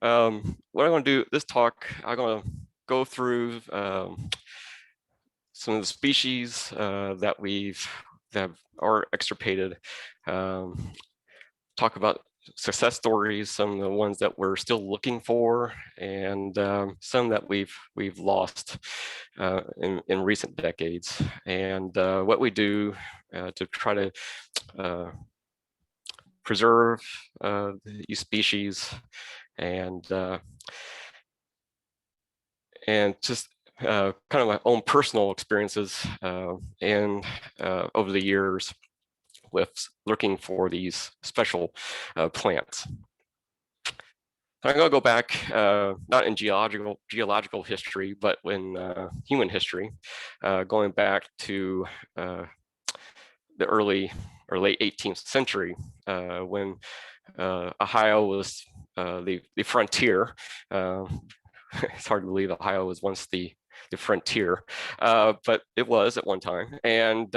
What I'm going to do this talk, I'm going to go through some of the species that are extirpated, talk about success stories, some of the ones that we're still looking for, and some that we've lost in recent decades, and what we do to try to preserve these species, and just kind of my own personal experiences and over the years with looking for these special plants. I'm going to go back, not in geological history, but in human history, going back to the early or late 18th century, when Ohio was the frontier. It's hard to believe Ohio was once the frontier, but it was at one time. And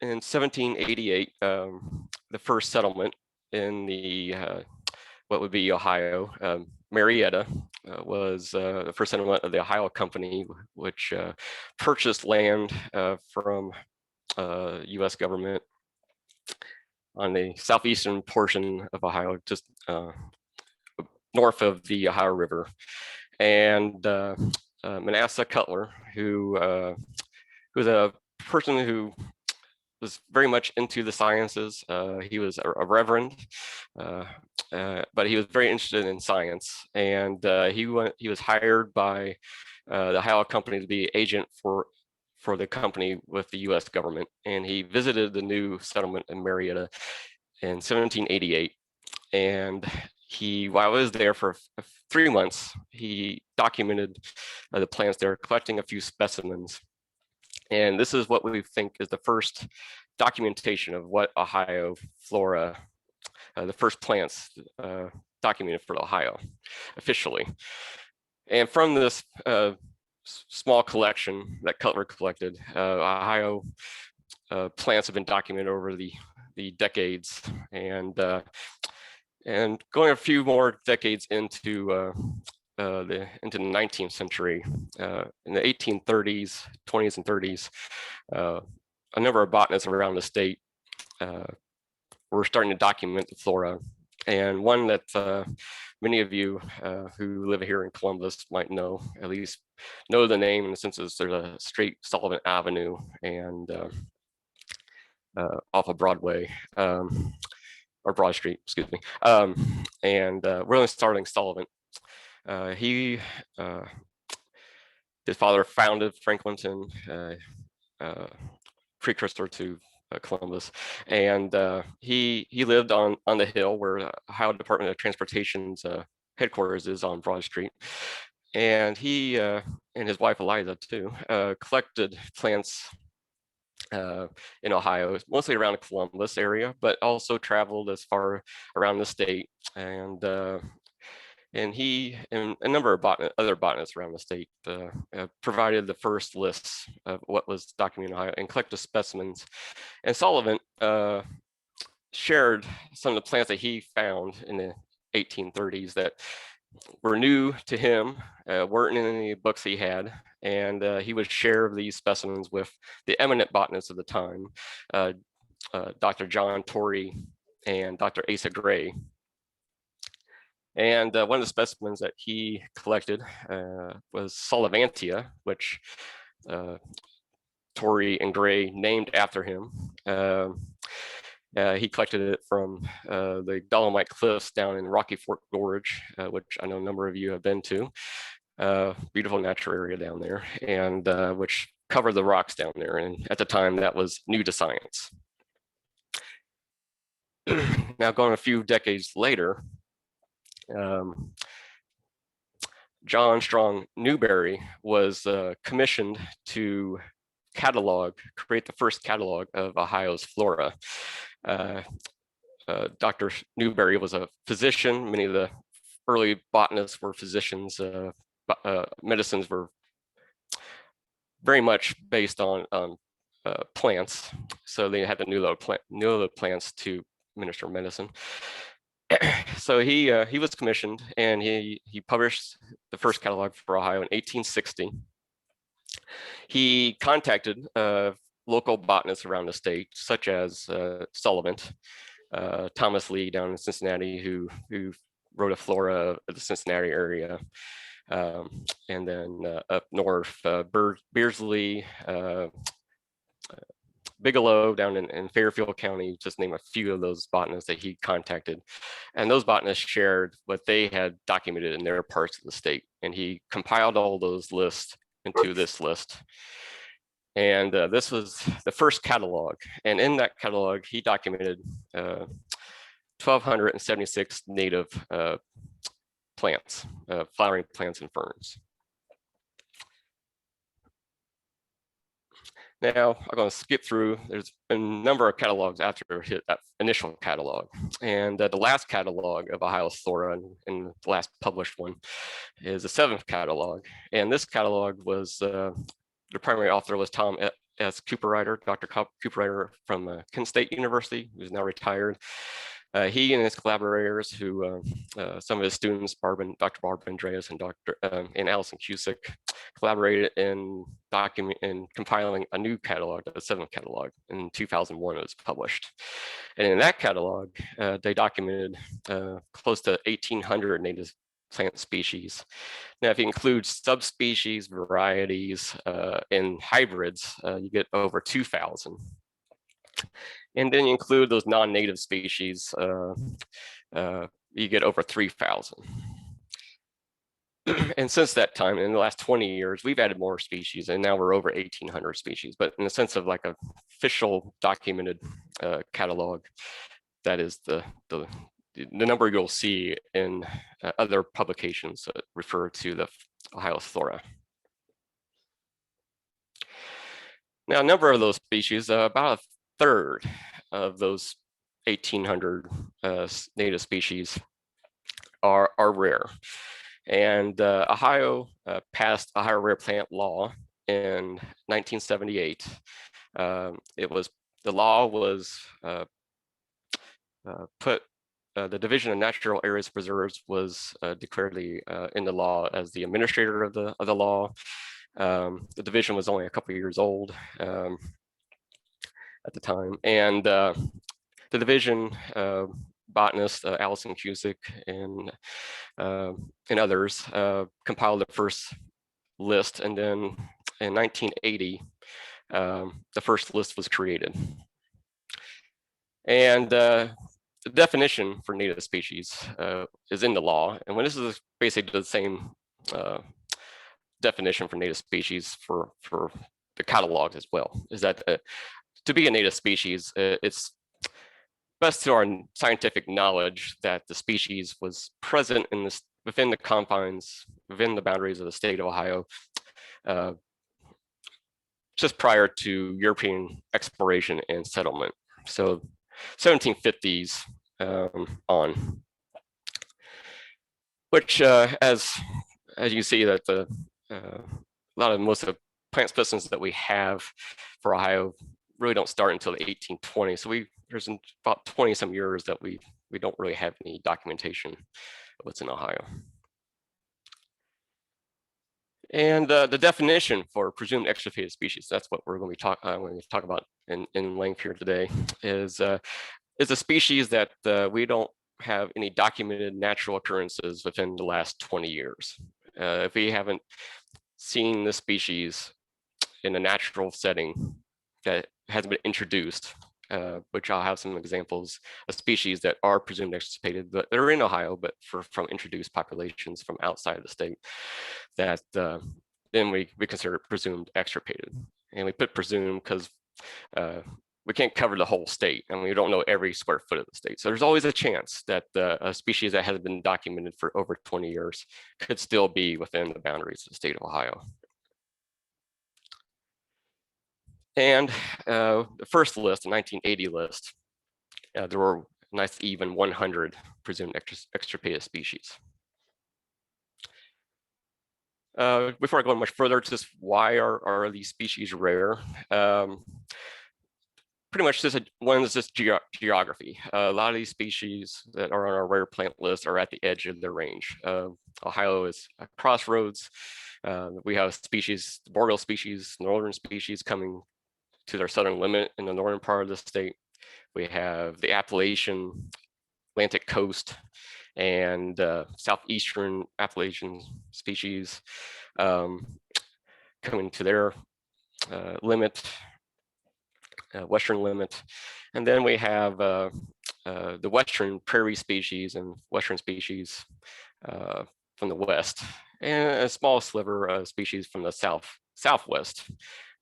in 1788, the first settlement in the what would be Ohio, Marietta, was the first settlement of the Ohio Company, which purchased land from U.S. government on the southeastern portion of Ohio, just north of the Ohio River. And Manasseh Cutler, who was a person who was very much into the sciences. He was a reverend, but he was very interested in science, and he was hired by the Ohio Company to be agent for the company with the U.S. government, and he visited the new settlement in Marietta in 1788. And while I was there for 3 months, he documented the plants there, collecting a few specimens. And this is what we think is the first documentation of what Ohio flora, the first plants documented for Ohio officially. And from this small collection that Cutler collected, Ohio plants have been documented over the decades, and going a few more decades into the 19th century, in the 1830s, 20s, and 30s, a number of botanists around the state were starting to document the flora. And one that many of you who live here in Columbus might know, at least know the name, in the sense that there's a straight Sullivan Avenue and off of Broadway, or Broad Street, excuse me, and William Starling Sullivan. His father founded Franklinton, precursor to Columbus, and he lived on the hill where Ohio Department of Transportation's headquarters is on Broad Street. And he and his wife Eliza too collected plants in Ohio, mostly around the Columbus area, but also traveled as far around the state. And he and a number of other botanists around the state provided the first lists of what was documented in Ohio and collected specimens. And Sullivan shared some of the plants that he found in the 1830s that were new to him, weren't in any books he had, and he would share these specimens with the eminent botanists of the time, Dr. John Torrey and Dr. Asa Gray. And one of the specimens that he collected was Sullivantia, which Torrey and Gray named after him. He collected it from the Dolomite Cliffs down in Rocky Fork Gorge, which I know a number of you have been to. Beautiful natural area down there, and which covered the rocks down there. And at the time, that was new to science. Now, going a few decades later, John Strong Newberry was commissioned to create the first catalog of Ohio's flora. Dr. Newberry was a physician. Many of the early botanists were physicians. Medicines were very much based on plants, so they had to know the plants to administer medicine. So he was commissioned, and he published the first catalog for Ohio in 1860. He contacted local botanists around the state, such as Sullivan, Thomas Lee down in Cincinnati, who wrote a flora of the Cincinnati area. And then up north, Beardsley, Bigelow down in Fairfield County, just name a few of those botanists that he contacted. And those botanists shared what they had documented in their parts of the state. And he compiled all those lists into this list. And this was the first catalog. And in that catalog, he documented 1,276 native plants, flowering plants and ferns. Now, I'm going to skip through. There's a number of catalogs after hit that initial catalog. And the last catalog of Ohio's flora, and the last published one, is the 7th catalog. And this catalog was, the primary author was Tom S. Cooperrider, Dr. Cooperrider from Kent State University, who's now retired. He and his collaborators, who some of his students, Dr. Barbara Andreas and Allison Cusick, collaborated in compiling a new catalog, the 7th catalog. In 2001, it was published. And in that catalog, they documented close to 1,800 native plant species. Now, if you include subspecies, varieties, and hybrids, you get over 2,000. And then you include those non-native species, you get over 3,000. And since that time, in the last 20 years, we've added more species, and now we're over 1,800 species. But in the sense of like an official documented catalog, that is the number you'll see in other publications that refer to the Ohio flora. Now, a number of those species, about a third of those 1,800 native species are rare. And Ohio passed Ohio Rare Plant Law in 1978. The law was the Division of Natural Areas Preserves was declared in the law as the administrator of the law. The division was only a couple of years old at the time, and the division botanist Allison Cusick and others compiled the first list, and then in 1980 the first list was created. And the definition for native species is in the law, and when this is basically the same definition for native species for the catalogs as well, is that to be a native species, it's best to our scientific knowledge that the species was present within the confines, within the boundaries of the state of Ohio, just prior to European exploration and settlement. So 1750s on, which as you see that most of the plant specimens that we have for Ohio really don't start until the 1820s. So there's about 20 some years that we don't really have any documentation of what's in Ohio. And the definition for presumed extirpated species, that's what we're going to be talk about in length here today, is a species that we don't have any documented natural occurrences within the last 20 years. If we haven't seen this species in a natural setting that hasn't been introduced, which I'll have some examples of species that are presumed extirpated, but they're in Ohio, but from introduced populations from outside of the state, that then we consider it presumed extirpated. And we put presumed because we can't cover the whole state, and we don't know every square foot of the state. So there's always a chance that a species that has been documented for over 20 years could still be within the boundaries of the state of Ohio. And the first list, the 1980 list, there were a nice even 100 presumed extirpated species. Before I go much further, just why are these species rare? pretty much just one is just geography. A lot of these species that are on our rare plant list are at the edge of their range. Ohio is a crossroads. We have species, boreal species, northern species coming to their southern limit in the northern part of the state. We have the Appalachian, Atlantic coast, and southeastern Appalachian species coming to their limit, western limit. And then we have the western prairie species and western species from the west, and a small sliver of species from the southwest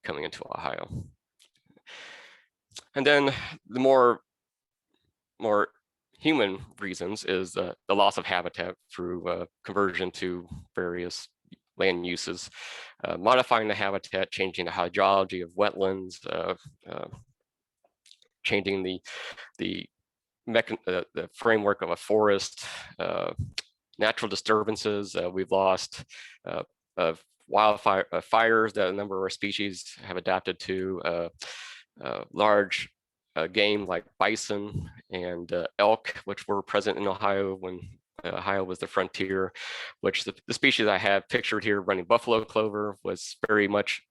coming into Ohio. And then the more human reasons is the loss of habitat through conversion to various land uses, modifying the habitat, changing the hydrology of wetlands, changing the framework of a forest, natural disturbances. We've lost fires that a number of our species have adapted to, large game like bison and elk, which were present in Ohio when Ohio was the frontier, which the species I have pictured here running buffalo clover was very much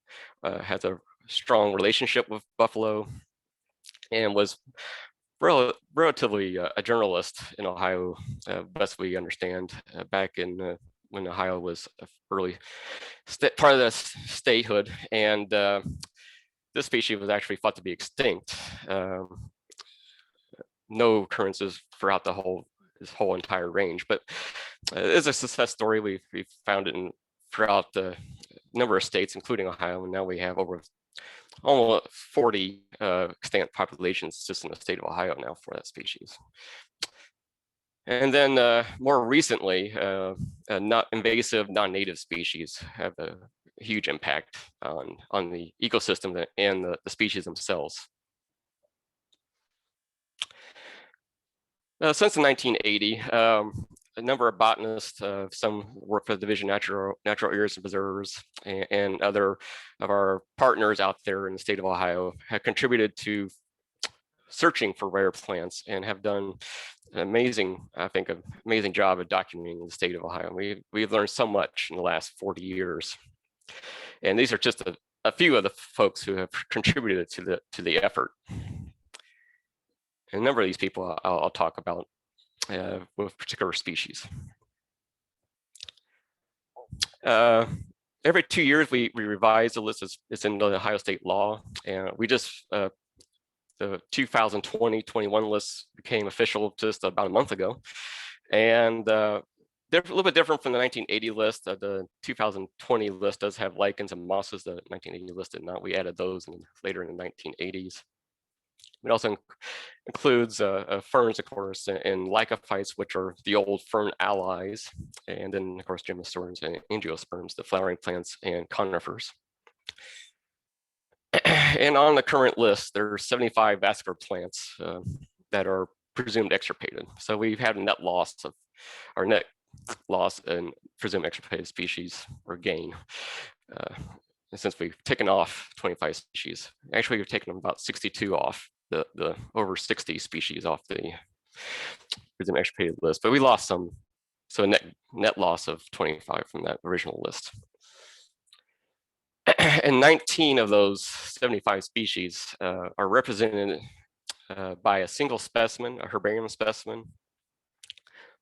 has a strong relationship with buffalo and was relatively a journalist in Ohio, best we understand, back in when Ohio was early part of the statehood. And this species was actually thought to be extinct. No occurrences throughout this whole entire range, but it's a success story. We've found it throughout the number of states, including Ohio, and now we have over almost 40 extant populations just in the state of Ohio now for that species. And then more recently, not invasive, non-native species have a huge impact on the ecosystem and the species themselves. Since the 1980, a number of botanists, some work for the Division of Natural Areas and Preserves, and other of our partners out there in the state of Ohio have contributed to searching for rare plants and have done an amazing, I think, an amazing job of documenting the state of Ohio. We've learned so much in the last 40 years. And these are just a few of the folks who have contributed to the effort. And a number of these people I'll talk about with particular species. Every 2 years, we revise the list. It's in the Ohio state law. And we just, the 2020-21 list became official just about a month ago. And they're a little bit different from the 1980 list. The 2020 list does have lichens and mosses. The 1980 list did not. We added those later in the 1980s. It also includes ferns, of course, and lycophytes, which are the old fern allies, and then, of course, gymnosperms and angiosperms, the flowering plants and conifers. And on the current list, there are 75 vascular plants that are presumed extirpated. So we've had a net loss in presumed extirpated species or gain. Since we've taken off 25 species. Actually, we've taken about 62 off, the over 60 species off the presumed extirpated list, but we lost some, so a net loss of 25 from that original list. And 19 of those 75 species are represented by a single specimen, a herbarium specimen,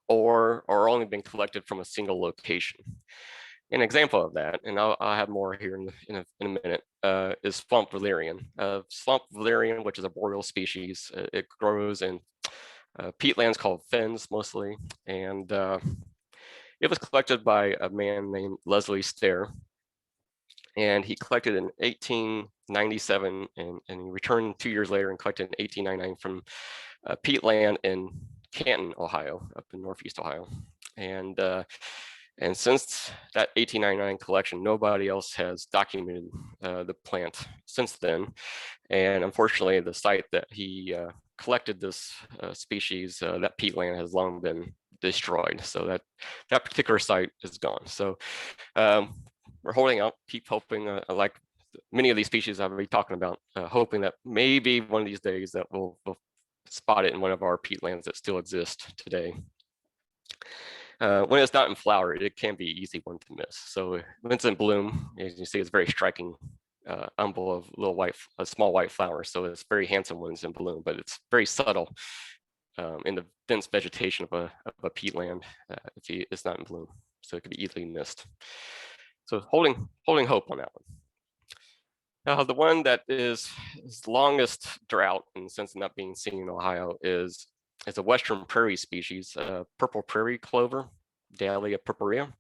or only been collected from a single location. An example of that, and I'll have more here in a minute, is Slump Valerian. Slump Valerian, which is a boreal species, it grows in peatlands called fens mostly, and it was collected by a man named Leslie Stair, and he collected in 1897, and he returned 2 years later and collected in 1899 from peatland in Canton, Ohio, up in Northeast Ohio, and since that 1899 collection, nobody else has documented the plant since then. And unfortunately, the site that he collected this species, that peatland has long been destroyed. So that particular site is gone. So we're holding out, keep hoping, like many of these species I'll be talking about, hoping that maybe one of these days that we'll spot it in one of our peatlands that still exist today. When it's not in flower, it can be an easy one to miss. So when it's in bloom, as you see, it's very striking umbel of a small white flower. So it's very handsome when it's in bloom, but it's very subtle in the dense vegetation of a peatland if it's not in bloom. So it could be easily missed. So holding hope on that one. Now, the one that is longest drought in the sense of not being seen in Ohio is a western prairie species, purple prairie clover, Dahlia purpurea.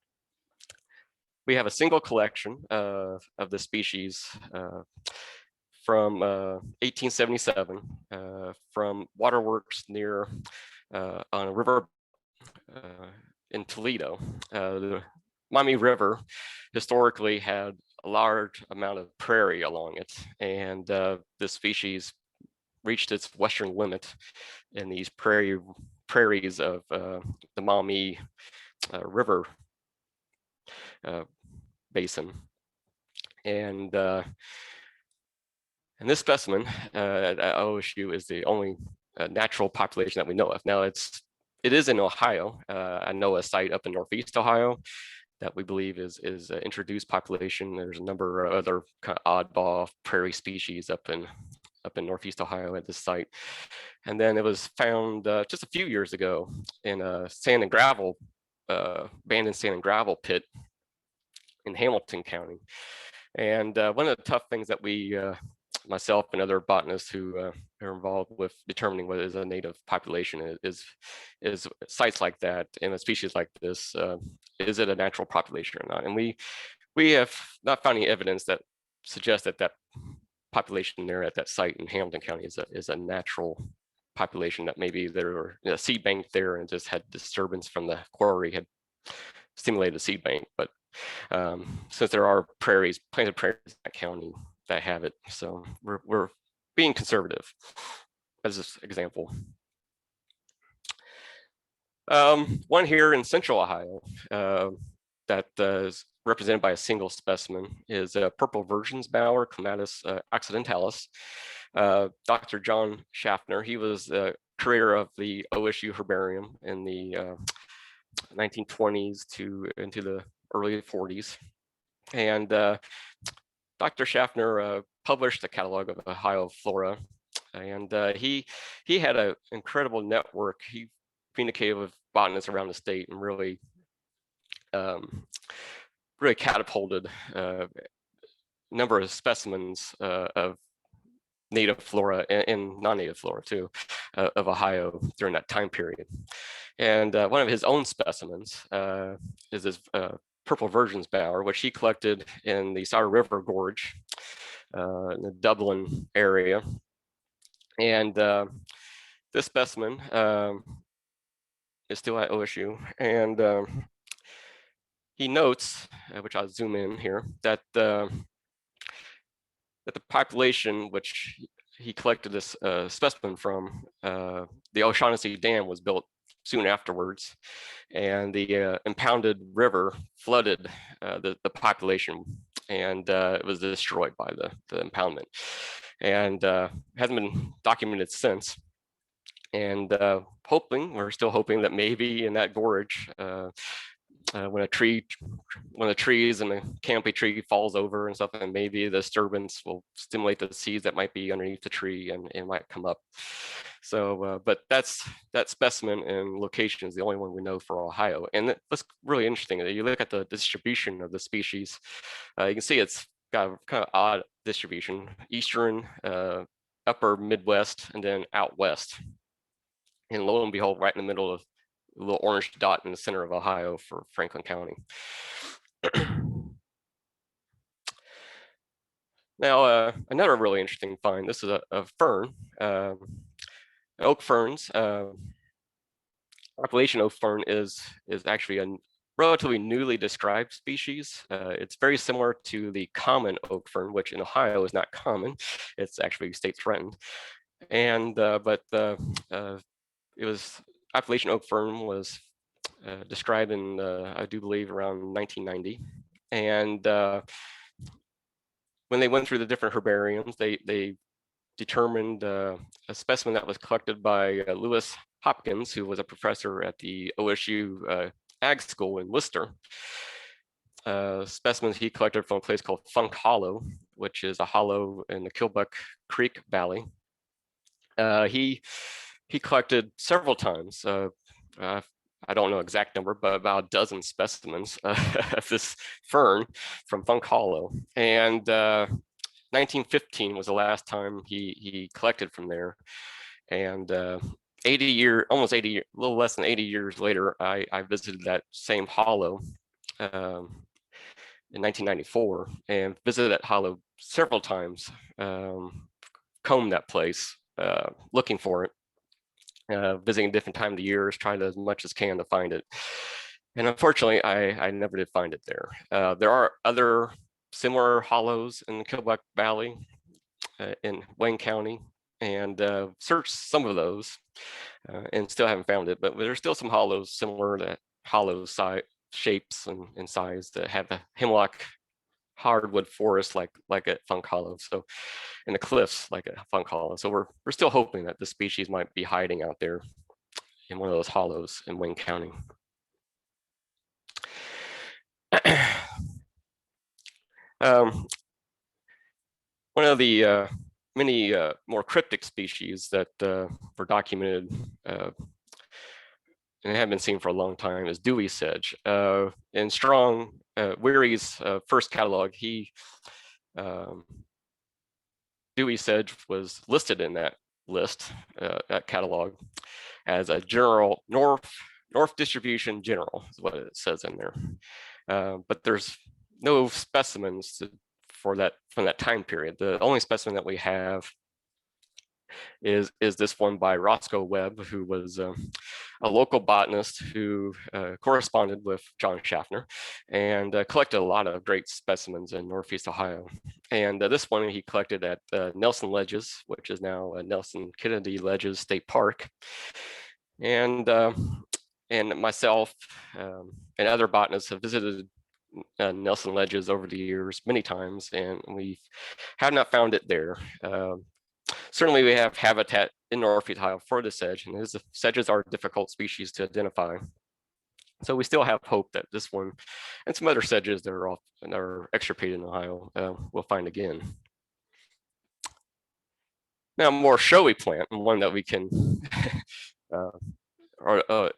We have a single collection of the species from 1877 from waterworks near on a river in Toledo. The Maumee River historically had a large amount of prairie along it, and this species reached its western limit in these prairies of the Maumee River basin. And this specimen at OSU is the only natural population that we know of. Now it is in Ohio. I know a site up in Northeast Ohio that we believe is an introduced population. There's a number of other kind of oddball prairie species up in Northeast Ohio at this site. And then it was found just a few years ago in a sand and gravel, abandoned sand and gravel pit in Hamilton County. And one of the tough things that we, myself and other botanists who are involved with determining what is a native population is sites like that and a species like this, is it a natural population or not? And we have not found any evidence that suggests that population there at that site in Hamilton County is a natural population, that maybe there were a seed bank there and just had disturbance from the quarry had stimulated the seed bank. But since there are planted prairies in that county that have it, so we're being conservative as an example. One here in central Ohio that is represented by a single specimen is a purple virgin's bower, Clematis occidentalis. Dr. John Schaffner, he was the creator of the OSU herbarium in the 1920s into the early 40s. And Dr. Schaffner published a catalog of Ohio flora, and he had an incredible network. He communicated with botanists around the state and really catapulted a number of specimens of native flora and non-native flora too of Ohio during that time period. And one of his own specimens is this purple virgin's bower, which he collected in the Sauer River Gorge in the Dublin area. And this specimen is still at OSU, and he notes, which I'll zoom in here, that the population which he collected this specimen from, the O'Shaughnessy Dam was built soon afterwards, and the impounded river flooded the population, and it was destroyed by the impoundment, and hasn't been documented since. And we're still hoping that maybe in that gorge, when one of the trees and the canopy tree falls over and stuff, and maybe the disturbance will stimulate the seeds that might be underneath the tree and it might come up. So, but that specimen and location is the only one we know for Ohio. And that's really interesting. You look at the distribution of the species, you can see it's got a kind of odd distribution: eastern, upper Midwest, and then out west. And lo and behold, right in the middle of a little orange dot in the center of Ohio for Franklin County. Now, another really interesting find. This is a fern, oak ferns. Appalachian oak fern is actually a relatively newly described species. It's very similar to the common oak fern, which in Ohio is not common. It's actually state threatened. And it was Appalachian oak fern was described in, I do believe, around 1990. And when they went through the different herbariums, they determined a specimen that was collected by Lewis Hopkins, who was a professor at the OSU Ag School in Worcester. Specimens he collected from a place called Funk Hollow, which is a hollow in the Kilbuck Creek Valley. He collected several times. I don't know exact number, but about a dozen specimens of this fern from Funk Hollow. And 1915 was the last time he collected from there. And almost 80, a little less than 80 years later, I visited that same hollow in 1994 and visited that hollow several times, combed that place, looking for it, visiting different time of the years, trying as much as can to find it. And unfortunately, I never did find it there. There are other similar hollows in the Kilbuck Valley in Wayne County, and searched some of those and still haven't found it, but there's still some hollows similar to hollow shapes and size that have a hemlock hardwood forest like at Funk Hollow, so in the cliffs like at Funk Hollow. So we're still hoping that the species might be hiding out there in one of those hollows in Wayne County. One of the many more cryptic species that were documented and have been seen for a long time is Dewey Sedge. In Strong, Weary's first catalog, Dewey Sedge was listed in that list, that catalog, as a general north distribution general, is what it says in there. But there's no specimens from that time period. The only specimen that we have is this one by Roscoe Webb, who was a local botanist who corresponded with John Schaffner and collected a lot of great specimens in Northeast Ohio. And this one he collected at Nelson Ledges, which is now Nelson Kennedy Ledges State Park. And myself and other botanists have visited Nelson Ledges over the years many times, and we have not found it there. Certainly we have habitat in Northeast Ohio for the sedge, and the sedges are difficult species to identify. So we still have hope that this one and some other sedges that are extirpated in Ohio we'll find again. Now, more showy plant, and one that we can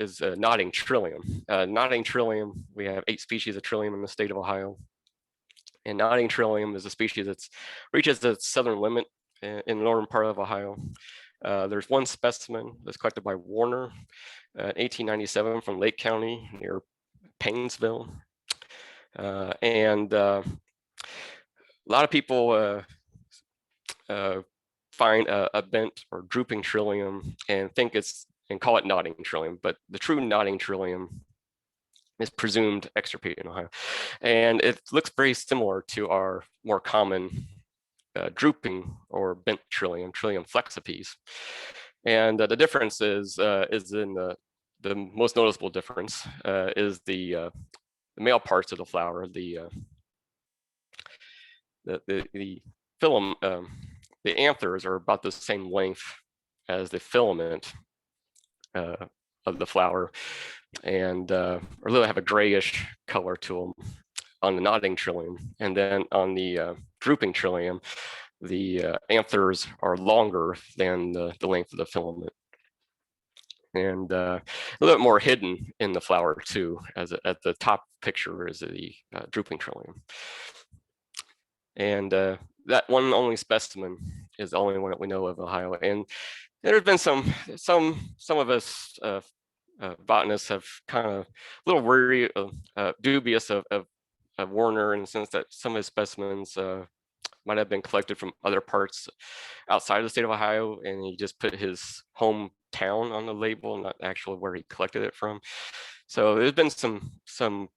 is nodding trillium. Nodding trillium, we have 8 species of trillium in the state of Ohio. And nodding trillium is a species that reaches the southern limit in the northern part of Ohio. There's one specimen that's collected by Warner in 1897 from Lake County near Paynesville. And a lot of people find a bent or drooping trillium and call it nodding trillium, but the true nodding trillium is presumed extirpated in Ohio. And it looks very similar to our more common drooping or bent trillium flexipes. And the difference is in the most noticeable difference is the male parts of the flower, the filament, the anthers are about the same length as the filament of the flower, and really have a grayish color to them on the nodding trillium. And then on the drooping trillium, the anthers are longer than the length of the filament. And a little bit more hidden in the flower too, as at the top picture is the drooping trillium. And that one only specimen is the only one that we know of in Ohio. And there's been some of us botanists have kind of a little worried, dubious of Warner in the sense that some of his specimens might have been collected from other parts outside of the state of Ohio, and he just put his hometown on the label, not actually where he collected it from. So there's been some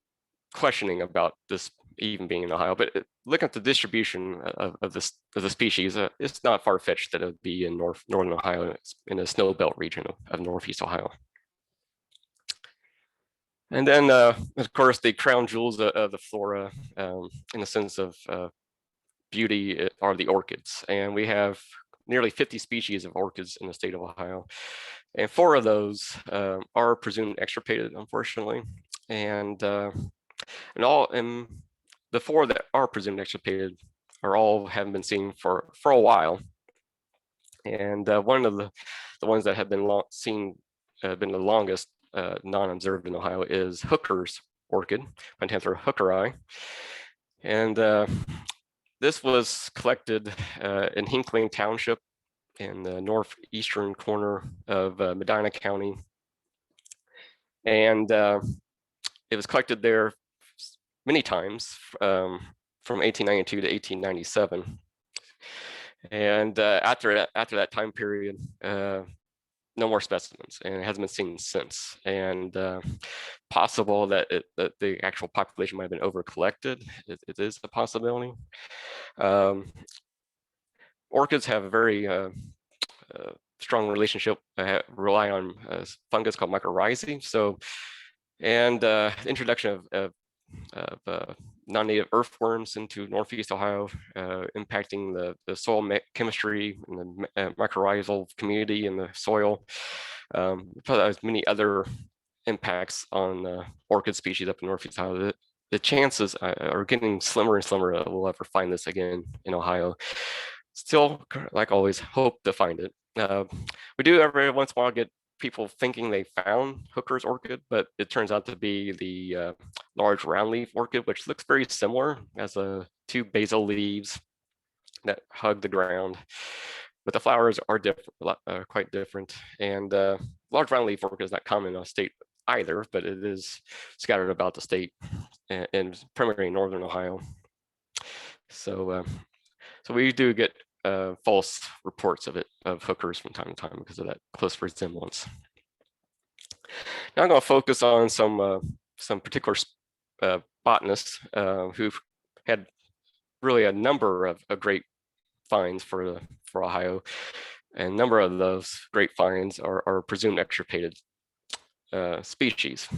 questioning about this even being in Ohio, but looking at the distribution of the species, it's not far-fetched that it would be in northern Ohio, in the snow belt region of Northeast Ohio. And then, of course, the crown jewels of the flora, in the sense of beauty are the orchids, and we have nearly 50 species of orchids in the state of Ohio, and 4 of those are presumed extirpated, unfortunately, and the 4 that are presumed extirpated are all haven't been seen for a while, and one of the ones that have been been the longest non-observed in Ohio is Hooker's orchid, Pentanthera hookeri, and this was collected in Hinckley Township in the northeastern corner of Medina County. And it was collected there many times from 1892 to 1897. And after that time period, no more specimens, and it hasn't been seen since. And possible that the actual population might have been over-collected. It is a possibility. Orchids have a very strong relationship, rely on fungus called mycorrhizae. So, and the introduction of non-native earthworms into Northeast Ohio, impacting the soil chemistry and the mycorrhizal community in the soil. There's many other impacts on orchid species up in Northeast Ohio. The chances are getting slimmer and slimmer that we'll ever find this again in Ohio. Still, like always, hope to find it. We do every once in a while get people thinking they found Hooker's orchid, but it turns out to be the large round leaf orchid, which looks very similar, as 2 basal leaves that hug the ground, but the flowers are different, quite different. And large round leaf orchid is not common in our state either, but it is scattered about the state and primarily in northern Ohio. So we do get false reports of Hookers from time to time because of that close resemblance. Now I'm going to focus on some particular botanists who've had really a number of great finds for Ohio, and a number of those great finds are presumed extirpated species.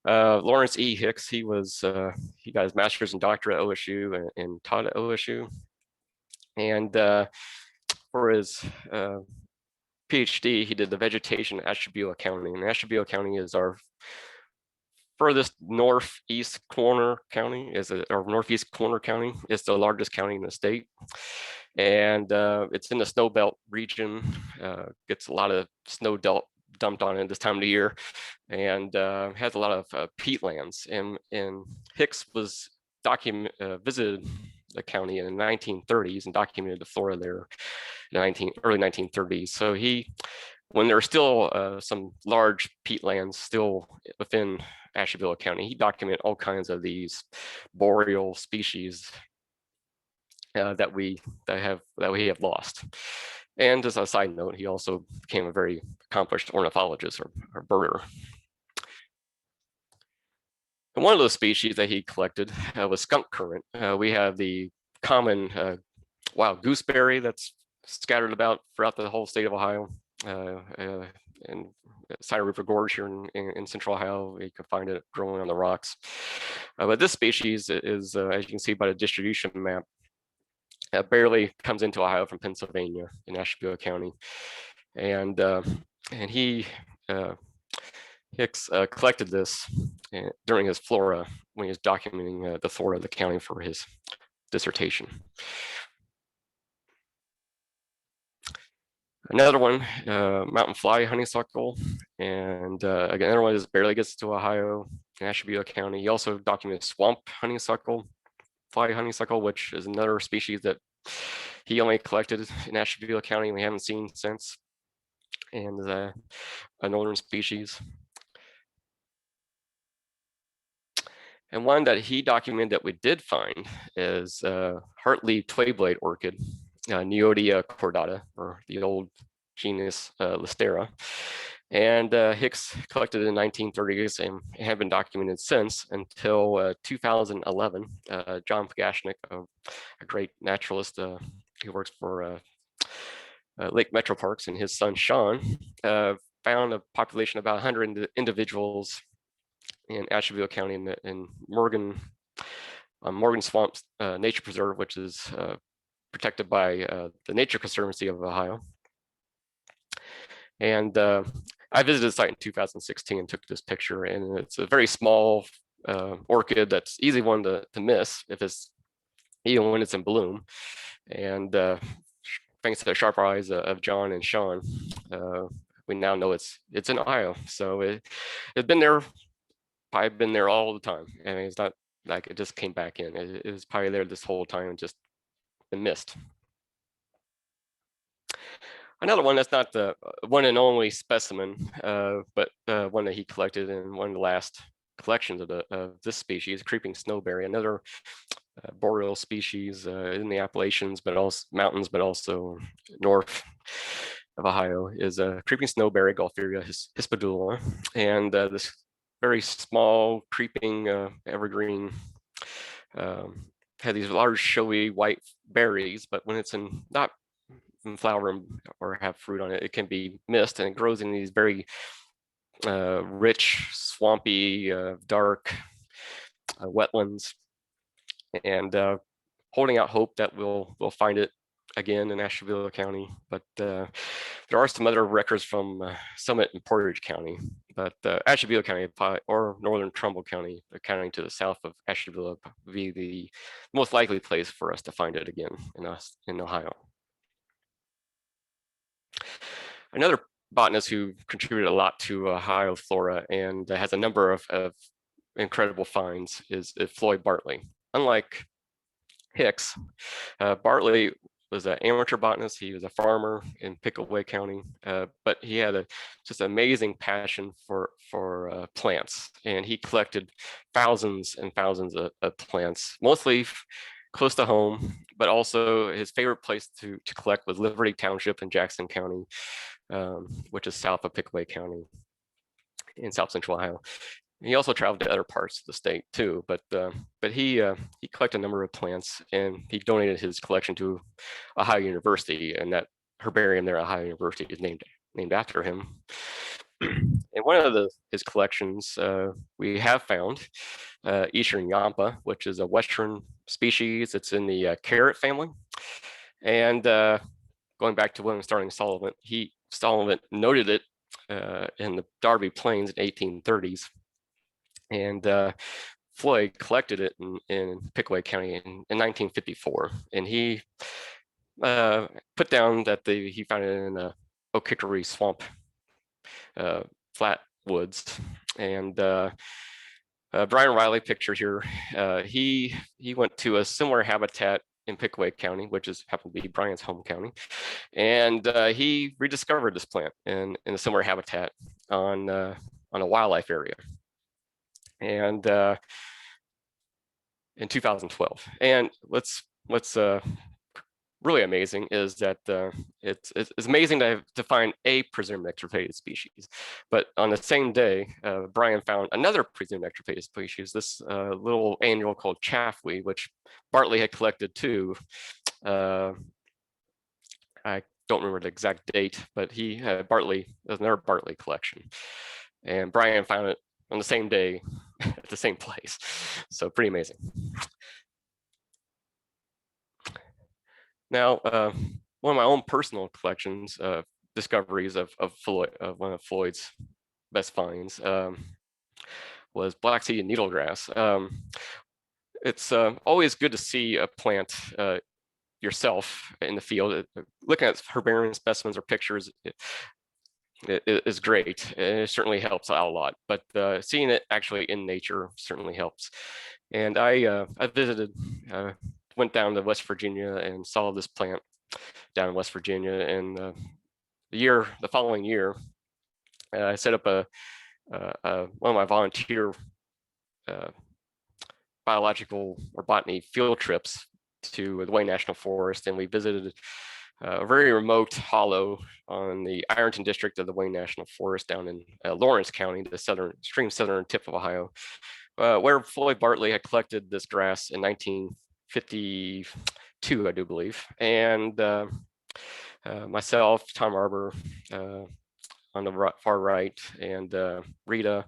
Lawrence E Hicks, he got his master's and doctorate at OSU and taught at OSU. And for his PhD, he did the vegetation in Ashtabula County. And Ashtabula County is our furthest northeast corner county, or northeast corner county. It's the largest county in the state. And it's in the snow belt region, gets a lot of snow dumped on it this time of the year, and has a lot of peatlands. And Hicks was visited the county in the 1930s and documented the flora there in the early 1930s. So when there were still some large peatlands still within Ashtabula County, he documented all kinds of these boreal species that we have lost. And as a side note, he also became a very accomplished ornithologist or birder. And one of those species that he collected was skunk currant. We have the common wild gooseberry that's scattered about throughout the whole state of Ohio. In Cider River Gorge here in central Ohio, you can find it growing on the rocks. But this species is, as you can see by the distribution map, barely comes into Ohio from Pennsylvania in Ashtabula County. And Hicks collected this during his flora when he was documenting the flora of the county for his dissertation. Another one, mountain fly honeysuckle, and again, another one that barely gets to Ohio in Ashtabula County. He also documented swamp honeysuckle, fly honeysuckle, which is another species that he only collected in Ashtabula County and we haven't seen since, and a northern species. And one that he documented that we did find is Hartley tway-blade orchid, Neodia cordata, or the old genus Listera. And Hicks collected it in the 1930s and had been documented since until 2011. John Pagashnik, a great naturalist who works for Lake Metro Parks, and his son Sean found a population of about 100 individuals in Ashtabula County in Morgan, Morgan Swamp Nature Preserve, which is protected by the Nature Conservancy of Ohio. And I visited the site in 2016 and took this picture, and it's a very small orchid that's easy one to miss if it's even when it's in bloom. And thanks to the sharp eyes of John and Sean, we now know it's in Ohio. So it's been there, probably been there all the time. I mean, it's not like it just came back in. It was probably there this whole time and just been missed. Another one that's not the one and only specimen, but one that he collected in one of the last collections of this species, creeping snowberry, another boreal species in the Appalachians, but also mountains, but also north of Ohio, is a creeping snowberry, Gaultheria hispidula, and this very small creeping evergreen had these large showy white berries, but when it's not in flower or have fruit on it, it can be missed, and it grows in these very rich, swampy, dark wetlands, and holding out hope that we'll find it again in Ashtabula County. But there are some other records from Summit and Portage County, but Ashtabula County or northern Trumbull County, the county to the south of Ashtabula, would be the most likely place for us to find it again in Ohio. Another botanist who contributed a lot to Ohio flora and has a number of incredible finds is Floyd Bartley. Unlike Hicks, Bartley was an amateur botanist. He was a farmer in Pickaway County, but he had just amazing passion for plants, and he collected thousands and thousands of plants, mostly close to home, but also his favorite place to collect was Liberty Township in Jackson County, which is south of Pickaway County in South Central Ohio. He also traveled to other parts of the state too, but he collected a number of plants, and he donated his collection to Ohio University, and that herbarium there at Ohio University is named after him. In one of his collections, we have found Eastern Yampa, which is a Western species. It's in the carrot family. And going back to William Starling Sullivan noted it in the Darby Plains in 1830s. And Floyd collected it in Pickaway County in 1954. And he put down that he found it in a Oak Hickory swamp flat woods. And Brian Riley pictured here, he went to a similar habitat in Pickaway County, which happened to be Brian's home county, and he rediscovered this plant in a similar habitat on a wildlife area, and in 2012. And what's really amazing is that it's amazing to find a presumed extirpated species, but on the same day, Brian found another presumed extirpated species, this little annual called chaffweed, which Bartley had collected too. I don't remember the exact date, but he had another Bartley collection, and Brian found it on the same day at the same place. So pretty amazing. Now, one of my own personal collections, discoveries of one of Floyd's best finds was black-seeded needlegrass. It's always good to see a plant yourself in the field. Looking at herbarium specimens or pictures it is great. It certainly helps out a lot, but seeing it actually in nature certainly helps. And I visited, went down to West Virginia and saw this plant down in West Virginia. And the following year, I set up one of my volunteer biological or botany field trips to the Wayne National Forest, and we visited a very remote hollow on the Ironton district of the Wayne National Forest down in Lawrence County, the extreme southern tip of Ohio, where Floyd Bartley had collected this grass in 1952, I do believe. And myself, Tom Arbor on the far right, and Rita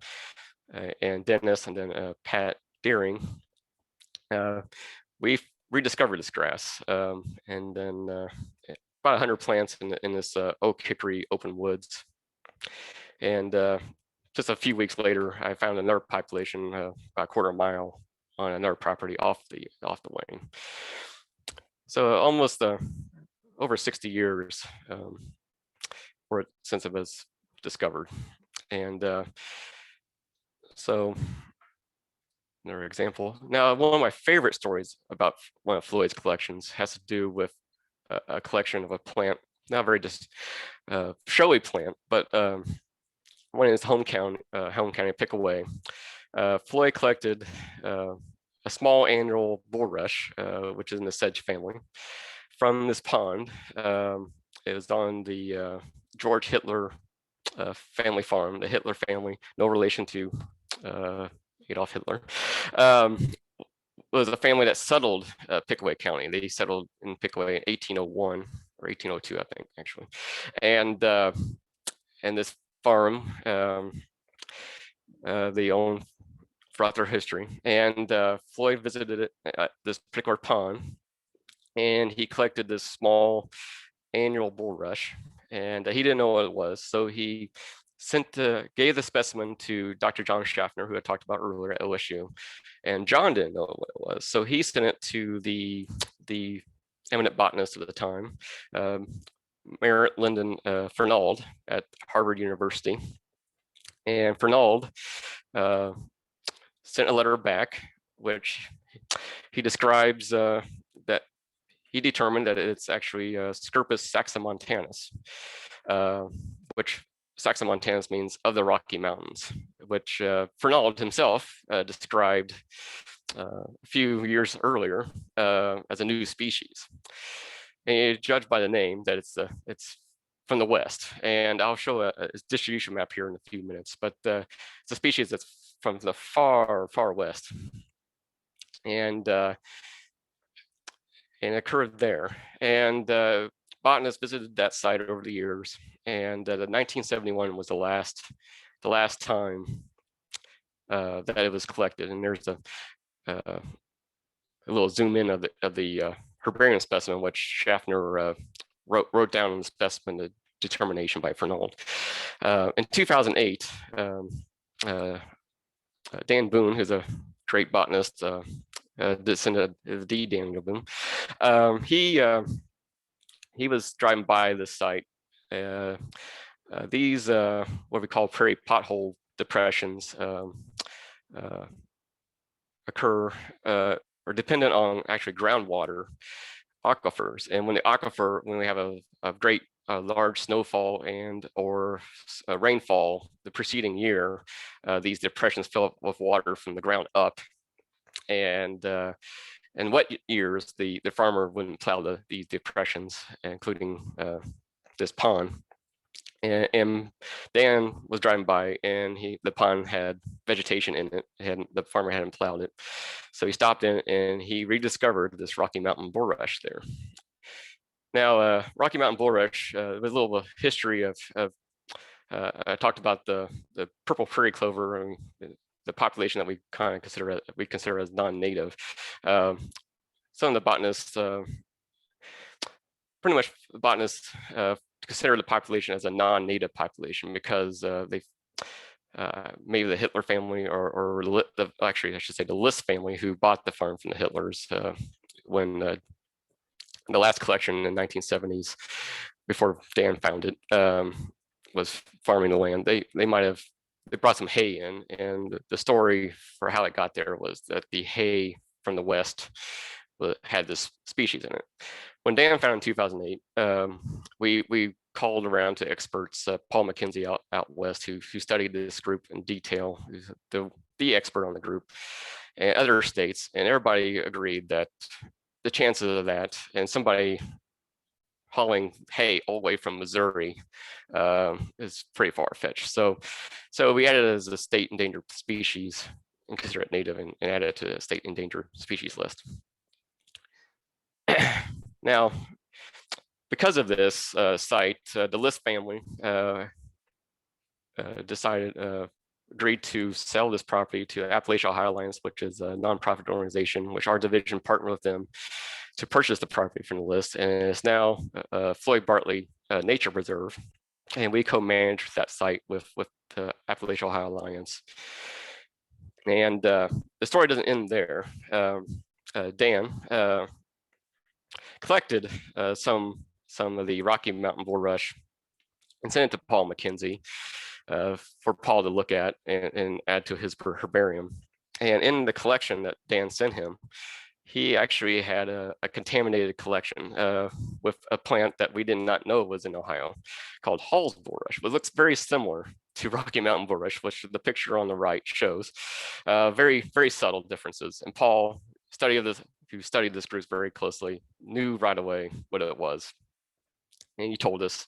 and Dennis, and then Pat Deering we rediscovered this grass, and then about 100 plants in this oak hickory open woods. And just a few weeks later, I found another population about a quarter mile on another property off the lane. So almost over 60 years since it was discovered. And so another example. Now, one of my favorite stories about one of Floyd's collections has to do with a collection of a plant, not very just showy plant, but one in his home county, Pickaway. Floyd collected a small annual bulrush, which is in the sedge family, from this pond. It was on the George Hitler family farm, the Hitler family, no relation to Adolf Hitler. Was a family that settled Pickaway County. They settled in Pickaway in 1801 or 1802, I think, actually. And this farm they owned throughout their history. And Floyd visited it at this particular pond, and he collected this small annual bulrush, and he didn't know what it was, so he gave the specimen to Dr. John Schaffner, who I talked about earlier at OSU, and John didn't know what it was, so he sent it to the eminent botanist at the time, Merritt Lyndon Fernald at Harvard University. And Fernald sent a letter back, which he describes that he determined that it's actually Scirpus saxamontanus, which saxamontanus means of the Rocky Mountains, which Fernald himself described a few years earlier as a new species. And he judged by the name that it's from the West. And I'll show a distribution map here in a few minutes, but it's a species that's from the far, far West. And occurred there. And botanists visited that site over the years. And the 1971 was the last time that it was collected. And there's a little zoom in of the herbarium specimen, which Schaffner wrote down in the specimen, the determination by Fernald. In 2008, Dan Boone, who's a great botanist, descendant of the Daniel Boone, he was driving by this site. These what we call prairie pothole depressions occur or dependent on actually groundwater aquifers. And when we have a great large snowfall and or rainfall the preceding year, these depressions fill up with water from the ground up. And in wet years, the farmer wouldn't plow these depressions, including this pond. And Dan was driving by, and the pond had vegetation in it. The farmer hadn't plowed it, so he stopped in and he rediscovered this Rocky Mountain bulrush there. Now, Rocky Mountain bulrush, with a little history of I talked about the purple prairie clover and the population that we kind of consider as non-native. Some of the botanists, pretty much botanists, consider the population as a non-native population because they maybe the Hitler family or actually I should say the List family, who bought the farm from the Hitlers when the last collection in the 1970s, before Dan found it, was farming the land. They brought some hay in, and the story for how it got there was that the hay from the West had this species in it. When Dan found it in 2008, we called around to experts, Paul McKenzie out west, who studied this group in detail, who's the expert on the group, and other states, and everybody agreed that the chances of that, and somebody hauling hay all the way from Missouri is pretty far-fetched. So we added it as a state endangered species and consider it native, and add it to the state endangered species list. Now, because of this site, the List family decided agreed to sell this property to Appalachian Ohio Alliance, which is a nonprofit organization, which our division partnered with them to purchase the property from the list. And it's now Floyd Bartley Nature Preserve. And we co-manage that site with the Appalachian Ohio Alliance. And the story doesn't end there. Dan collected some of the Rocky Mountain bulrush and sent it to Paul McKenzie for Paul to look at and add to his herbarium. And in the collection that Dan sent him, he actually had a contaminated collection with a plant that we did not know was in Ohio called Hall's bulrush, but looks very similar to Rocky Mountain bulrush, which the picture on the right shows. Very, very subtle differences. And Paul, who studied this group very closely, knew right away what it was. And he told us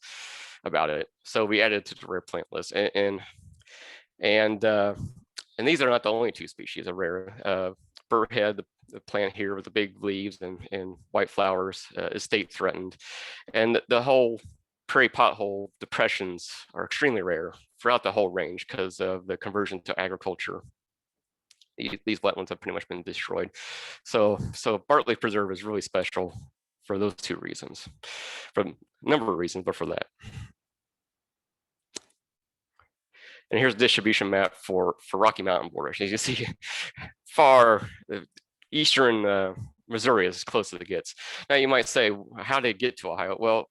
about it. So we added it to the rare plant list. And these are not the only two species of rare. Burrhead, the plant here with the big leaves and white flowers, is state threatened. And the whole prairie pothole depressions are extremely rare throughout the whole range because of the conversion to agriculture. These wetlands have pretty much been destroyed. So Bartley Preserve is really special for those two reasons, for a number of reasons, but for that. And here's a distribution map for Rocky Mountain bulrush. As you see, far eastern Missouri is as close as it gets. Now you might say, how did it get to Ohio? Well,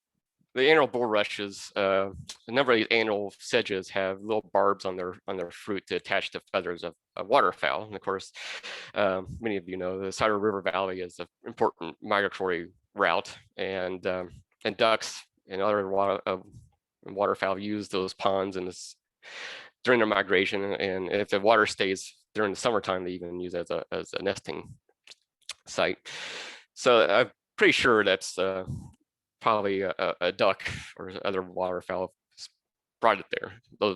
the annual bulrushes, a number of these annual sedges have little barbs on their fruit to attach to feathers of waterfowl. And of course, many of you know the Cider River Valley is an important migratory route, and ducks and other waterfowl use those ponds during their migration. And if the water stays during the summertime, they even use it as a nesting site. So I'm pretty sure that's probably a duck or other waterfowl brought it there.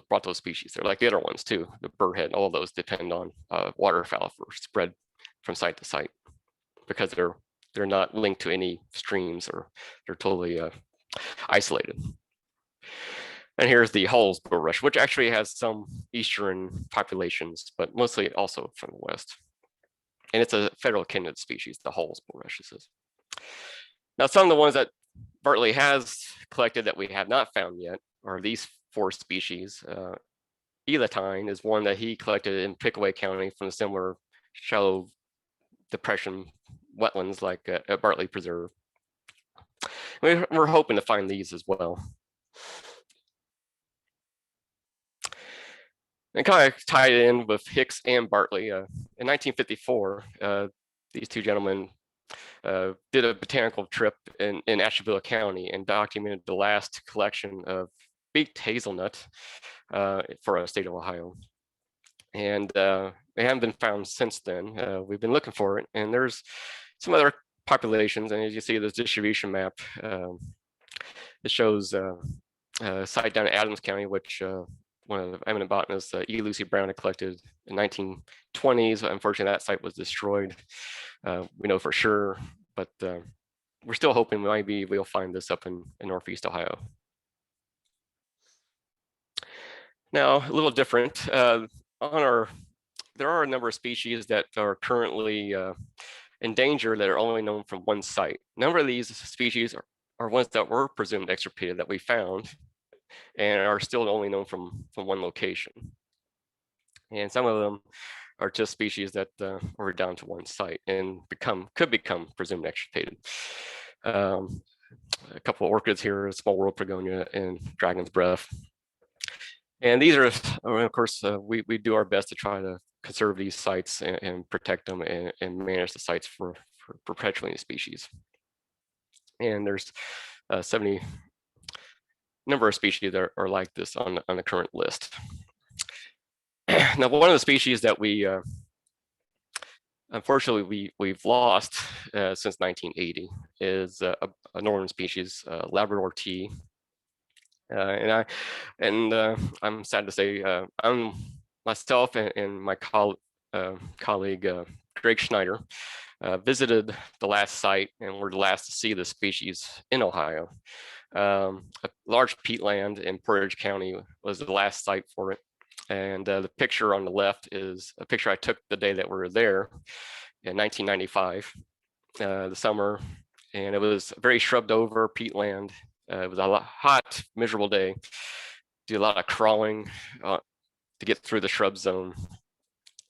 Brought those species there, like the other ones too. The burrhead, all of those depend on waterfowl for spread from site to site because they're not linked to any streams, or they're totally isolated. And here's the Hall's bulrush, which actually has some eastern populations, but mostly also from the west. And it's a federal kindred species, the Hall's bulrush. Now, some of the ones that Bartley has collected that we have not found yet are these four species. Elatine is one that he collected in Pickaway County from similar shallow depression wetlands like at Bartley Preserve. We're hoping to find these as well. And kind of tied in with Hicks and Bartley. In 1954, these two gentlemen did a botanical trip in Ashtabula County and documented the last collection of beaked hazelnut for the state of Ohio. And they haven't been found since then. We've been looking for it, and there's some other populations. And as you see, this distribution map, it shows a site down in Adams County, which one of the eminent botanists, E. Lucy Brown, had collected in 1920s. Unfortunately, that site was destroyed. We know for sure, but we're still hoping maybe we'll find this up in Northeast Ohio. Now, a little different. There are a number of species that are currently endangered that are only known from one site. A number of these species are ones that were presumed extirpated that we found and are still only known from one location. And some of them are just species that are down to one site and could become presumed extirpated. A couple of orchids here, small world pregonia and dragon's breath. And these are, of course, we do our best to try to conserve these sites and protect them and manage the sites for perpetuating species. And there's 70 number of species that are like this on the current list. Now, one of the species that we unfortunately we've lost since 1980 is a northern species, Labrador tea. And I'm sad to say, I'm myself and my colleague Greg Schneider visited the last site, and we're the last to see the species in Ohio. A large peatland in Prairie County was the last site for it. And the picture on the left is a picture I took the day that we were there in 1995, the summer, and it was very shrubbed over peatland. It was a hot, miserable day. Did a lot of crawling to get through the shrub zone.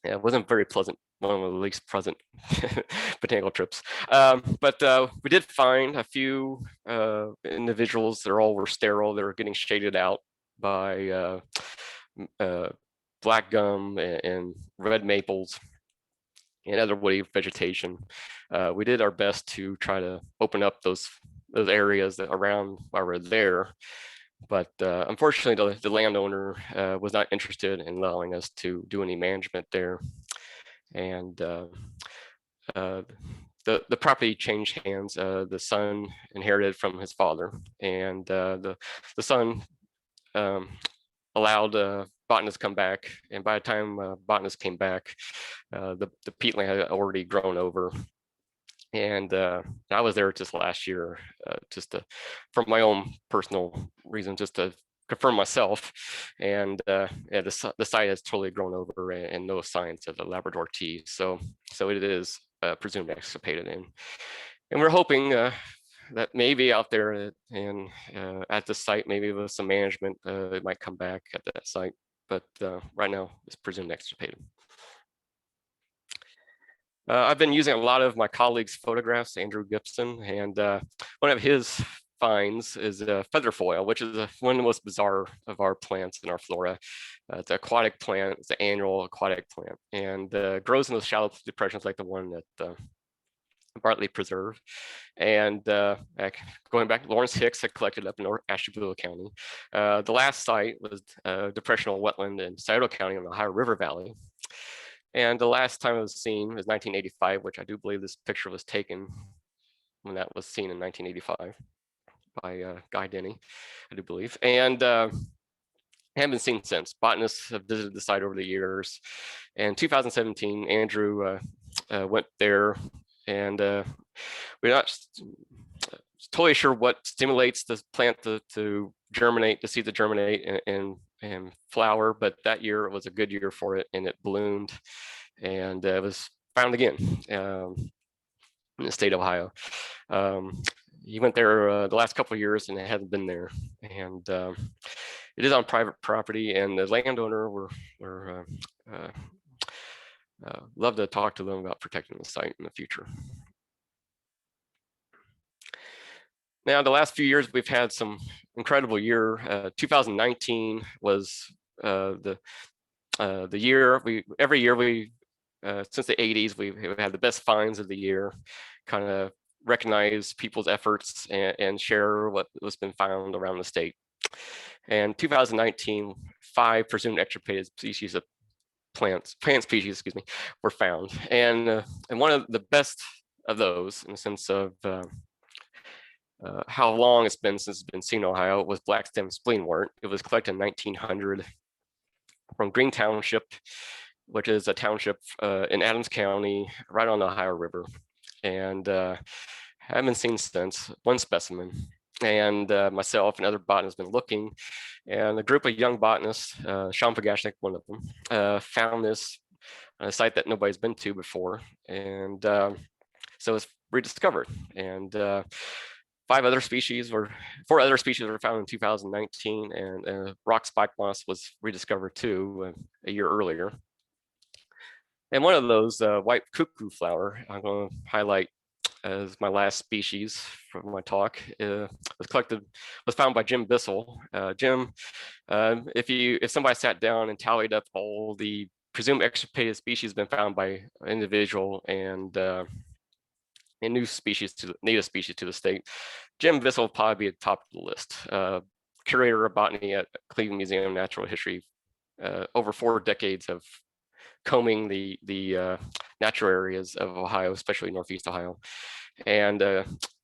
Yeah, it wasn't very pleasant. One of the least pleasant botanical trips. But we did find a few individuals that all were sterile. They were getting shaded out by black gum and red maples and other woody vegetation. We did our best to try to open up those areas that around while we're there. But unfortunately, the landowner was not interested in allowing us to do any management there. And the property changed hands. The son inherited from his father, and the son allowed botanists to come back. And by the time botanists came back, the peatland had already grown over. And I was there just last year, just to, for my own personal reason, just to confirm myself. And yeah, the site has totally grown over, and no signs of the Labrador tea. So it is presumed extirpated. And we're hoping that maybe out there and at the site, maybe with some management, it might come back at that site. But right now, it's presumed extirpated. I've been using a lot of my colleagues' photographs, Andrew Gibson, and one of his finds is a feather foil, which is one of the most bizarre of our plants in our flora. It's an aquatic plant. It's an annual aquatic plant, and grows in those shallow depressions like the one at Hartley Preserve. And going back, Lawrence Hicks had collected up in Ashtabula County. The last site was depressional wetland in Scioto County in the Ohio River Valley. And the last time it was seen was 1985, which I do believe this picture was taken when that was seen in 1985 by Guy Denny, I do believe. And haven't been seen since. Botanists have visited the site over the years. And 2017, Andrew went there, and we're not totally sure what stimulates the plant to germinate, the seed to germinate and flower, but that year it was a good year for it, and it bloomed, and it was found again in the state of Ohio. He went there the last couple of years, and it hasn't been there. And it is on private property, and the landowner were love to talk to them about protecting the site in the future. Now, the last few years, we've had some incredible year. 2019 was the year every year since the 80s, we've had the best finds of the year, kind of recognize people's efforts and share what's been found around the state. And 2019, 5 presumed extirpated species of plant species, excuse me, were found. And one of the best of those, in the sense of how long it's been since it's been seen in Ohio, was black stem spleenwort. It was collected in 1900 from Green Township, which is a township in Adams County, right on the Ohio River. And haven't been seen since, one specimen. And myself and other botanists have been looking, and a group of young botanists, Sean Pagashnik, one of them, found this on a site that nobody's been to before. And so it's rediscovered. And 4 other species were found in 2019, and rock spike moss was rediscovered too a year earlier. And one of those, white cuckoo flower, I'm going to highlight as my last species from my talk, was found by Jim Bissell. Jim, if somebody sat down and tallied up all the presumed extirpated species been found by an individual and native species to the state, Jim Bissell will probably be at the top of the list. Curator of botany at Cleveland Museum of Natural History, over 4 decades of combing the natural areas of Ohio, especially Northeast Ohio. And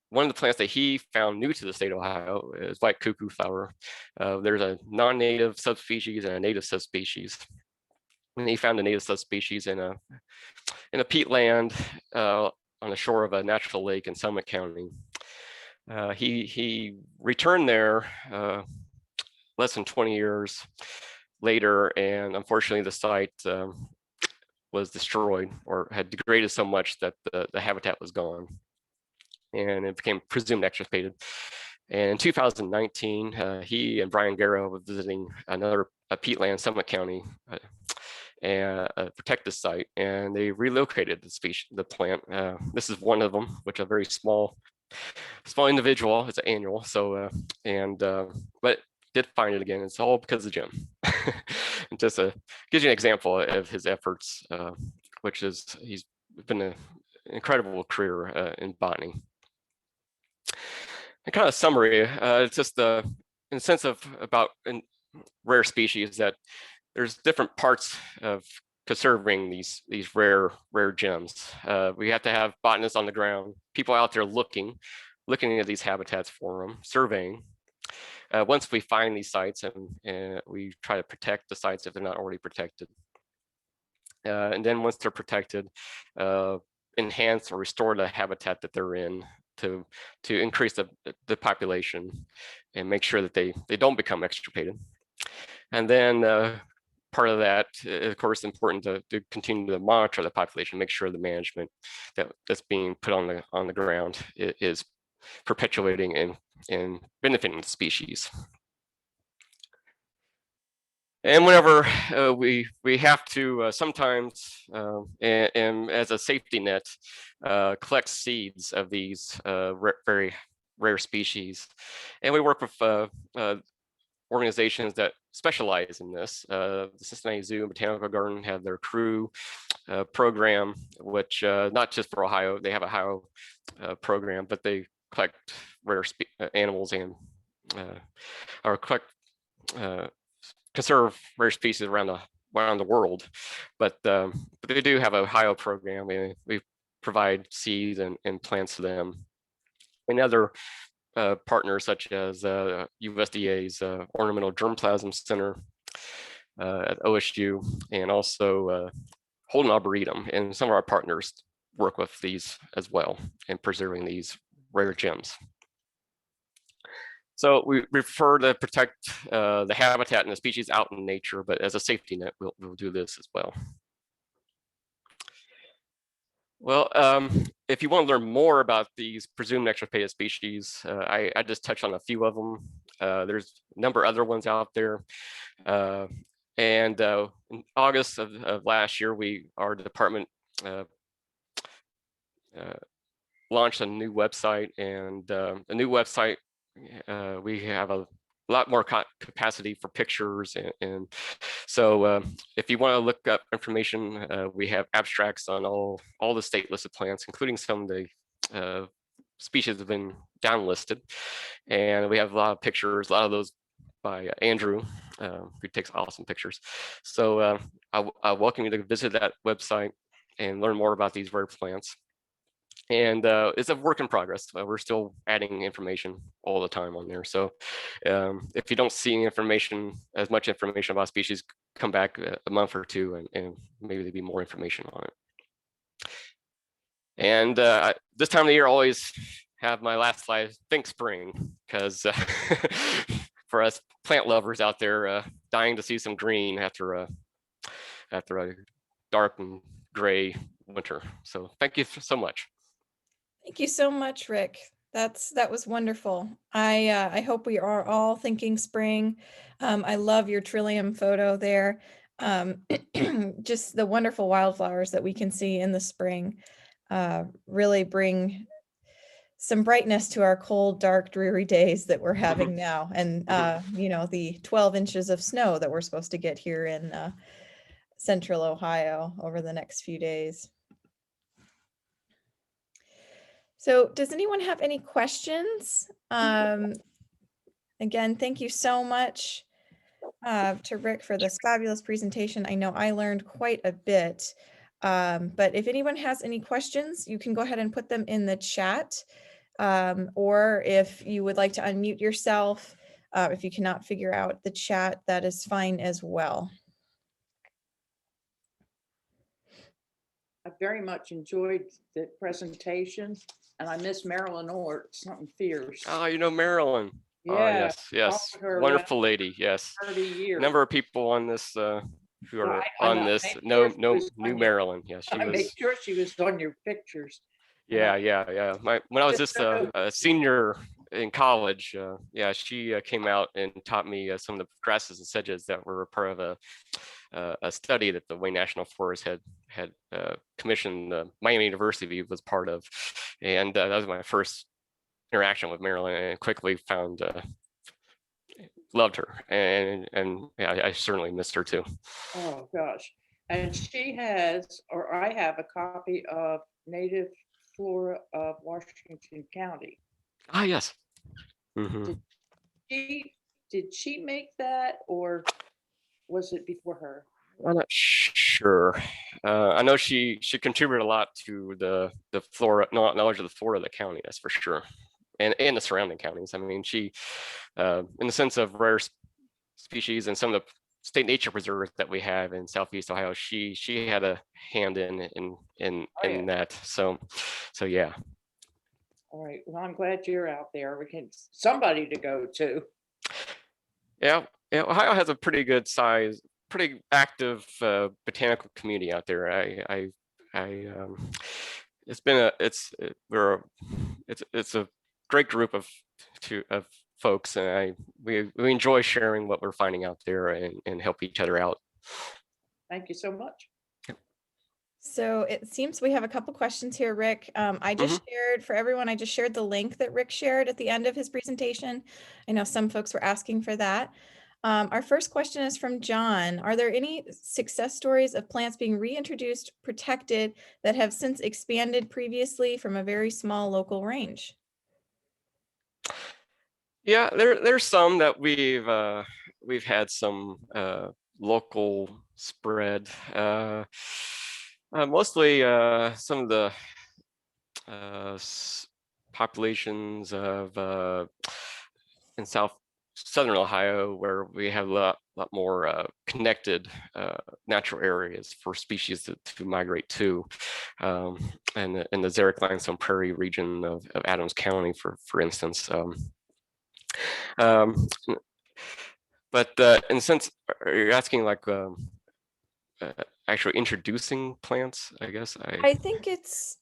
one of the plants that he found new to the state of Ohio is white cuckoo flower. There's a non-native subspecies and a native subspecies. And he found a native subspecies in a peatland on the shore of a natural lake in Summit County. He returned there less than 20 years later, and unfortunately the site was destroyed or had degraded so much that the habitat was gone, and it became presumed extirpated. And in 2019, he and Brian Garrow were visiting another peatland, Summit County, and protect the site, and they relocated the species, the plant. This is one of them, which a very small individual. It's an annual, so but did find it again. It's all because of Jim. And just gives you an example of his efforts, which is he's been an incredible career in botany. And kind of summary, it's just in the sense of about rare species that there's different parts of conserving these rare gems. We have to have botanists on the ground, people out there looking at these habitats for them, surveying. Once we find these sites, and we try to protect the sites if they're not already protected. And then once they're protected, enhance or restore the habitat that they're in to increase the population and make sure that they don't become extirpated. And then part of that, of course, important to continue to monitor the population, make sure the management that's being put on the ground is perpetuating and benefiting the species. And whenever we have to sometimes, and as a safety net, collect seeds of these very rare species, and we work with organizations that specialize in this. The Cincinnati Zoo and Botanical Garden have their CREW program, which not just for Ohio, they have a Ohio program, but they collect rare animals and or collect conserve rare species around the world. But they do have a Ohio program, and we provide seeds and plants to them. And other partners such as USDA's Ornamental Germplasm Center at OSU, and also Holden Arboretum, and some of our partners work with these as well in preserving these rare gems. So we prefer to protect the habitat and the species out in nature, but as a safety net, we'll do this as well. Well, if you want to learn more about these presumed extirpated species, I just touched on a few of them. There's a number of other ones out there. And in August of last year, our department launched a new website, and the new website, we have a lot more capacity for pictures, and so if you want to look up information, we have abstracts on all the state listed plants, including some of the species that have been downlisted, and we have a lot of pictures, a lot of those by Andrew, who takes awesome pictures. So I welcome you to visit that website and learn more about these rare plants. And it's a work in progress. We're still adding information all the time on there. So if you don't see information, as much information about species, come back a month or two, and maybe there'll be more information on it. And this time of the year, I always have my last slide, think spring, because for us plant lovers out there, dying to see some green after a dark and gray winter. So thank you so much. Thank you so much, Rick. That was wonderful. I hope we are all thinking spring. I love your trillium photo there. Just the wonderful wildflowers that we can see in the spring really bring some brightness to our cold, dark, dreary days that we're having now. And, you know, the 12 inches of snow that we're supposed to get here in central Ohio over the next few days. So does anyone have any questions? Again, thank you so much to Rick for this fabulous presentation. I know I learned quite a bit, but if anyone has any questions, you can go ahead and put them in the chat. Or if you would like to unmute yourself, if you cannot figure out the chat, that is fine as well. I very much enjoyed the presentation, and I miss Marilyn Ort, something fierce. Oh, you know Marilyn. Oh, Yeah, yes, yes. followed her around Wonderful lady. Yes. 30 A years. number of people on this who Well, are I on know, this made know sure she was knew on your, Marilyn. Yeah, she I made was. sure she was on your pictures. And Yeah, I yeah. When I was just so a senior in college, yeah, she came out and taught me some of the grasses and sedges that were part of a study that the Wayne National Forest had commissioned. Miami University was part of, and that was my first interaction with Marilyn, and quickly found loved her, and yeah, I certainly missed her too. Oh, gosh. And she has, or I have a copy of Native Flora of Washington County. Ah, yes. Hmm. Did did she make that, or was it before her? I'm not sure. I know she contributed a lot to the flora knowledge of the flora of the county. That's for sure, and the surrounding counties. I mean, she, in the sense of rare species and some of the state nature preserves that we have in Southeast Ohio, she had a hand in Oh, yeah. that. So yeah. All right. Well, I'm glad you're out there. We can somebody to go to. Yeah, yeah. Ohio has a pretty good size, pretty active botanical community out there. It's been it's a great group of folks, and we enjoy sharing what we're finding out there and help each other out. Thank you so much. So it seems we have a couple questions here, Rick. I just shared for everyone, I just shared the link that Rick shared at the end of his presentation. I know some folks were asking for that. Our first question is from John. Are there any success stories of plants being reintroduced, protected, that have since expanded previously from a very small local range? Yeah, there's some that we've had some local spread. Mostly some of the populations of in southern Ohio, where we have a lot more connected natural areas for species to migrate to, and in the xeric limestone prairie region of Adams County, for instance. But in a sense, are you asking like actually introducing plants? I guess I think it's,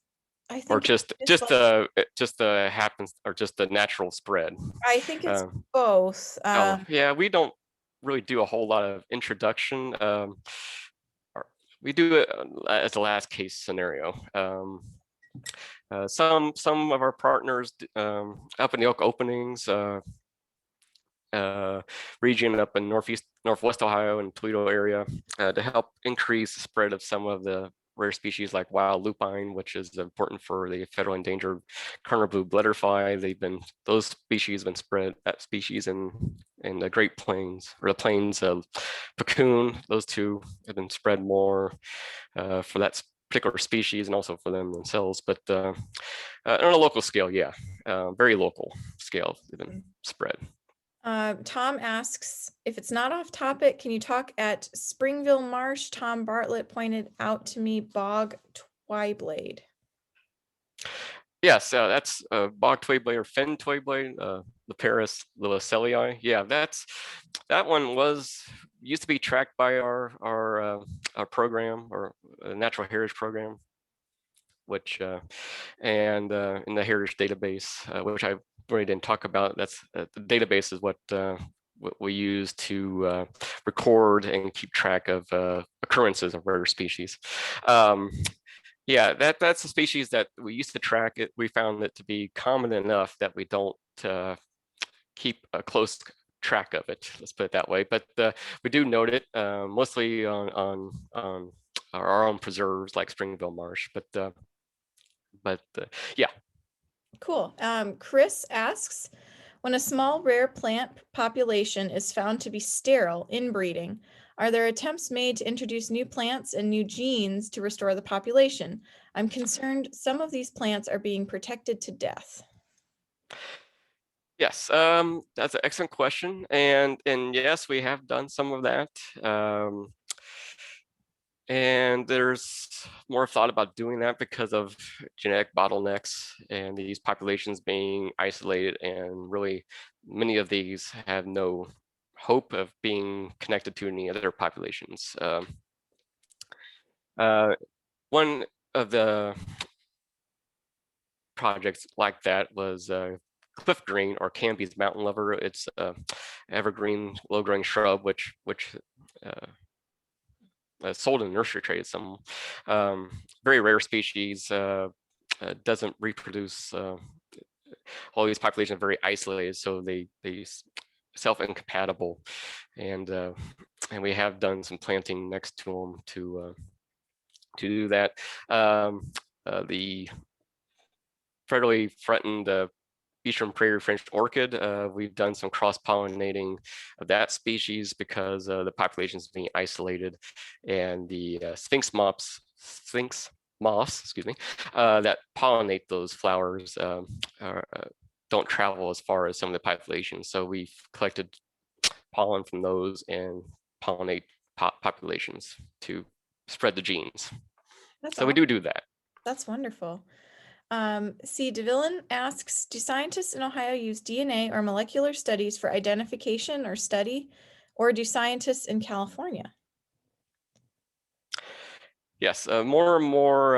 I or think it's just happens, or just the natural spread. I think it's Um, both. oh yeah, we don't really do a whole lot of introduction. We do it as a last case scenario. Some of our partners up in the Oak Openings region up in northwest Ohio and Toledo area to help increase the spread of some of the rare species like wild lupine, which is important for the federal endangered Cardinal blue butterfly. Those species have been spread, that species in the Great Plains, or the plains of Pucoon. Those two have been spread more for that particular species and also for them themselves. But on a local scale, yeah, very local scale, they've been spread. Tom asks, if it's not off topic, can you talk at Springville Marsh? Tom Bartlett pointed out to me bog twiblade. Yes, that's bog twayblade or fen twayblade, Leparis liliacellii. Yeah, that one used to be tracked by our program, or natural heritage program, which and in the heritage database, which I really didn't talk about. That's the database is what we use to record and keep track of occurrences of rare species. Yeah, that's a species that we used to track it. We found it to be common enough that we don't keep a close track of it. Let's put it that way. But we do note it mostly on our own preserves like Springville Marsh. But yeah. Cool. Chris asks, when a small rare plant population is found to be sterile, inbreeding, are there attempts made to introduce new plants and new genes to restore the population? I'm concerned some of these plants are being protected to death. Yes, that's an excellent question, and yes, we have done some of that. And there's more thought about doing that because of genetic bottlenecks and these populations being isolated, and really many of these have no hope of being connected to any other populations. One of the projects like that was cliff green, or Canby's mountain lover. It's evergreen, low-growing shrub, which sold in nursery trade. Some very rare species, doesn't reproduce. All these populations are very isolated, so they self-incompatible, and we have done some planting next to them to do that. The federally threatened eastern prairie French orchid, we've done some cross-pollinating of that species because the population is being isolated, and the sphinx moths, excuse me, that pollinate those flowers don't travel as far as some of the populations. So we've collected pollen from those and pollinate populations to spread the genes. That's So awesome. we do that. That's wonderful. C. DeVillen asks, do scientists in Ohio use DNA or molecular studies for identification or study, or do scientists in California? Yes, more and more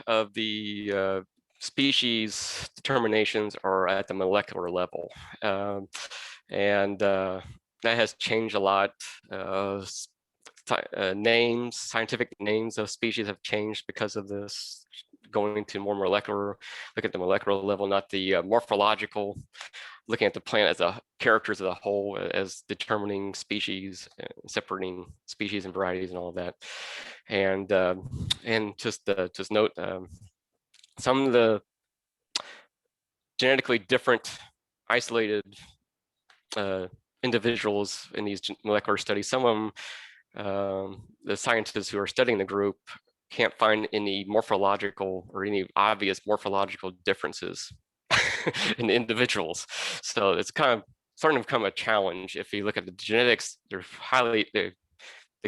of the species determinations are at the molecular level. And that has changed a lot. Scientific names of species have changed because of this, going to more molecular, look at the molecular level, not the morphological, looking at the plant as a characters as a whole, as determining species, separating species and varieties and all of that. And just note, some of the genetically different isolated individuals in these molecular studies, some of them, the scientists who are studying the group can't find any morphological or any obvious morphological differences in the individuals. So it's kind of starting to become a challenge. If you look at the genetics, they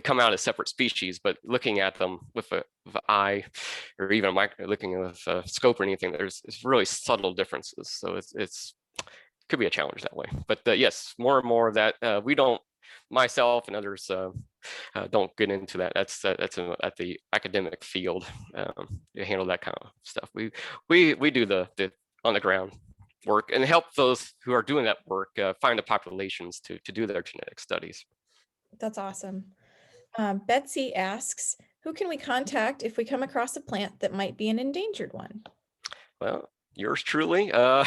come out as separate species, but looking at them with an eye, or even looking with a scope or anything, there's really subtle differences. So it's could be a challenge that way. But yes, more and more of that. We don't, myself and others don't get into that. That's at the academic field. To handle that kind of stuff. We do the on the ground work and help those who are doing that work find the populations to do their genetic studies. That's awesome. Betsy asks, who can we contact if we come across a plant that might be an endangered one? Well, yours truly. I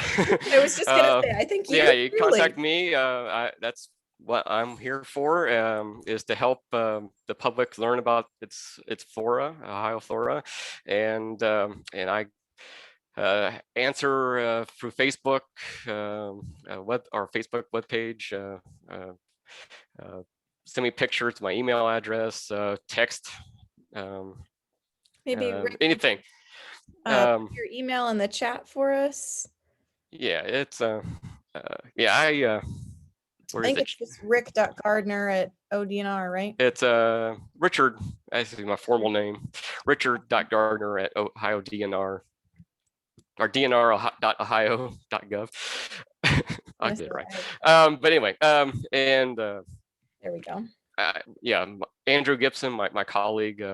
was just gonna say, I think you truly. contact me. That's what I'm here for, is to help the public learn about its flora, Ohio flora, and I answer through Facebook, our Facebook webpage. Send me pictures to my email address, text, Maybe Rick, anything. put your email in the chat for us. Yeah, it's yeah, I think it's just rick.gardner@odnr, right? It's Richard, actually my formal name, richard.gardner@OhioDNR, or dnr.ohio.gov. I did it right. But anyway, and there we go. Yeah, Andrew Gibson, my colleague,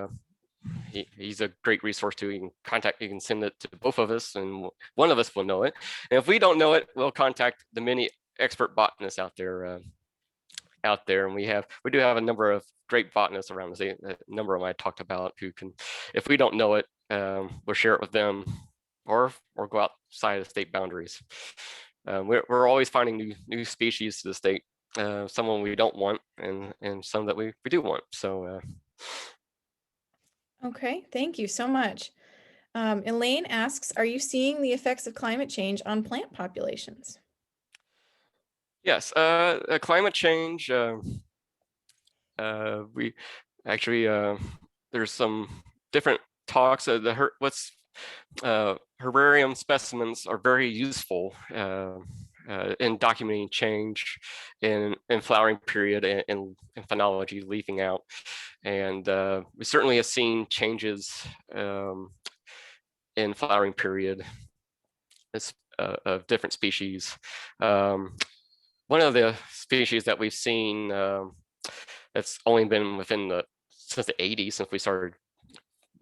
he's a great resource too. You can send it to both of us, and one of us will know it. And if we don't know it, we'll contact the many expert botanists out there. And we do have a number of great botanists around the state. A number of them I talked about who can, if we don't know it, we'll share it with them, or go outside of state boundaries. We're always finding new species to the state. Some we don't want, and some that we do want. So. Okay, thank you so much. Elaine asks, are you seeing the effects of climate change on plant populations? Yes, climate change. We actually there's some different talks. Herbarium specimens are very useful in documenting change in flowering period and phenology, leafing out. And we certainly have seen changes in flowering period of different species. One of the species that we've seen that's only been since the 80s, since we started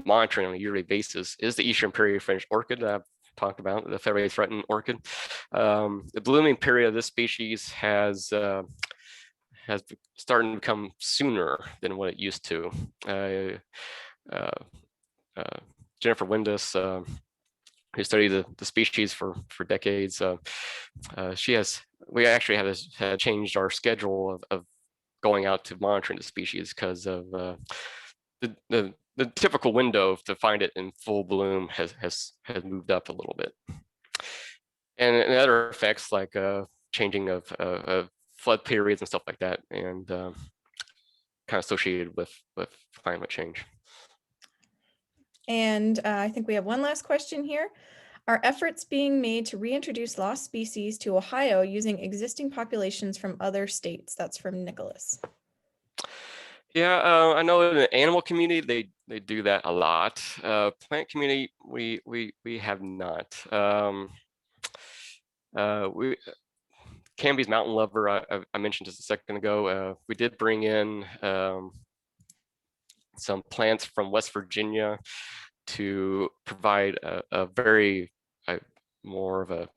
monitoring on a yearly basis, is the Eastern Prairie Fringed Orchid that I've talked about, the federally threatened orchid. The blooming period of this species has started to become sooner than what it used to. Jennifer Windus, who studied the species for decades, we actually have changed our schedule of going out to monitoring the species because of the typical window to find it in full bloom has moved up a little bit. And other effects like changing of flood periods and stuff like that, and kind of associated with climate change. And I think we have one last question here. Are efforts being made to reintroduce lost species to Ohio using existing populations from other states? That's from Nicholas. Yeah, I know in the animal community they do that a lot. Plant community, we have not. Canby's mountain lover, I mentioned just a second ago. We did bring in some plants from West Virginia to provide a very more of a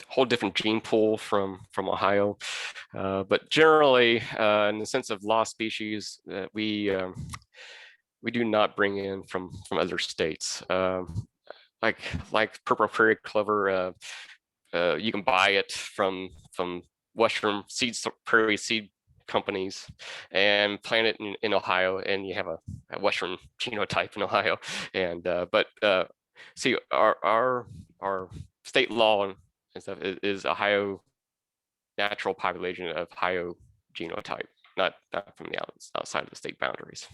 whole different gene pool from Ohio. But generally, in the sense of lost species, we do not bring in from other states. Like purple prairie clover, you can buy it from Western prairie seed companies and plant it in Ohio, and you have a Western genotype in Ohio. And but see, our state law and stuff is Ohio natural population of Ohio genotype, not from the outside of the state boundaries.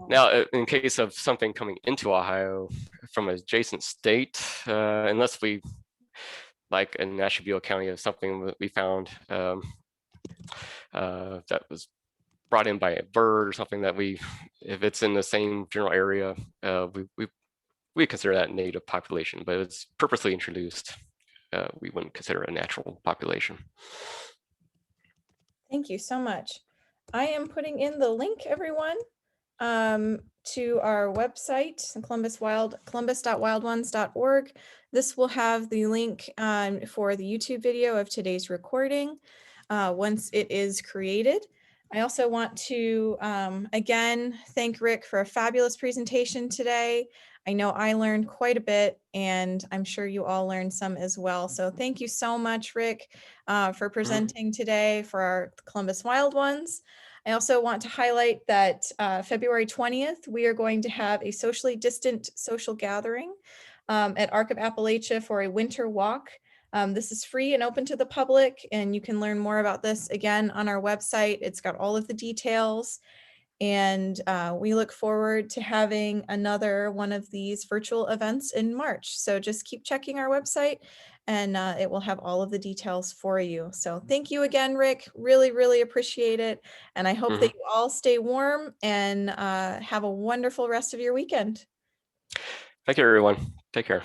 Now, in case of something coming into Ohio from an adjacent state, unless we, like in Ashtabula County, of something that we found that was brought in by a bird or something that if it's in the same general area, we consider that native population, but it's purposely introduced. We wouldn't consider it a natural population. Thank you so much. I am putting in the link, everyone, to our website, columbus.wildones.org. This will have the link for the YouTube video of today's recording once it is created. I also want to, again, thank Rick for a fabulous presentation today. I know I learned quite a bit, and I'm sure you all learned some as well. So thank you so much, Rick, for presenting today for our Columbus Wild Ones. I also want to highlight that February 20th, we are going to have a socially distant social gathering at Arc of Appalachia for a winter walk. This is free and open to the public, and you can learn more about this again on our website. It's got all of the details, and we look forward to having another one of these virtual events in March. So just keep checking our website, and it will have all of the details for you. So thank you again, Rick. Really, really appreciate it. And I hope that you all stay warm and have a wonderful rest of your weekend. Thank you, everyone. Take care.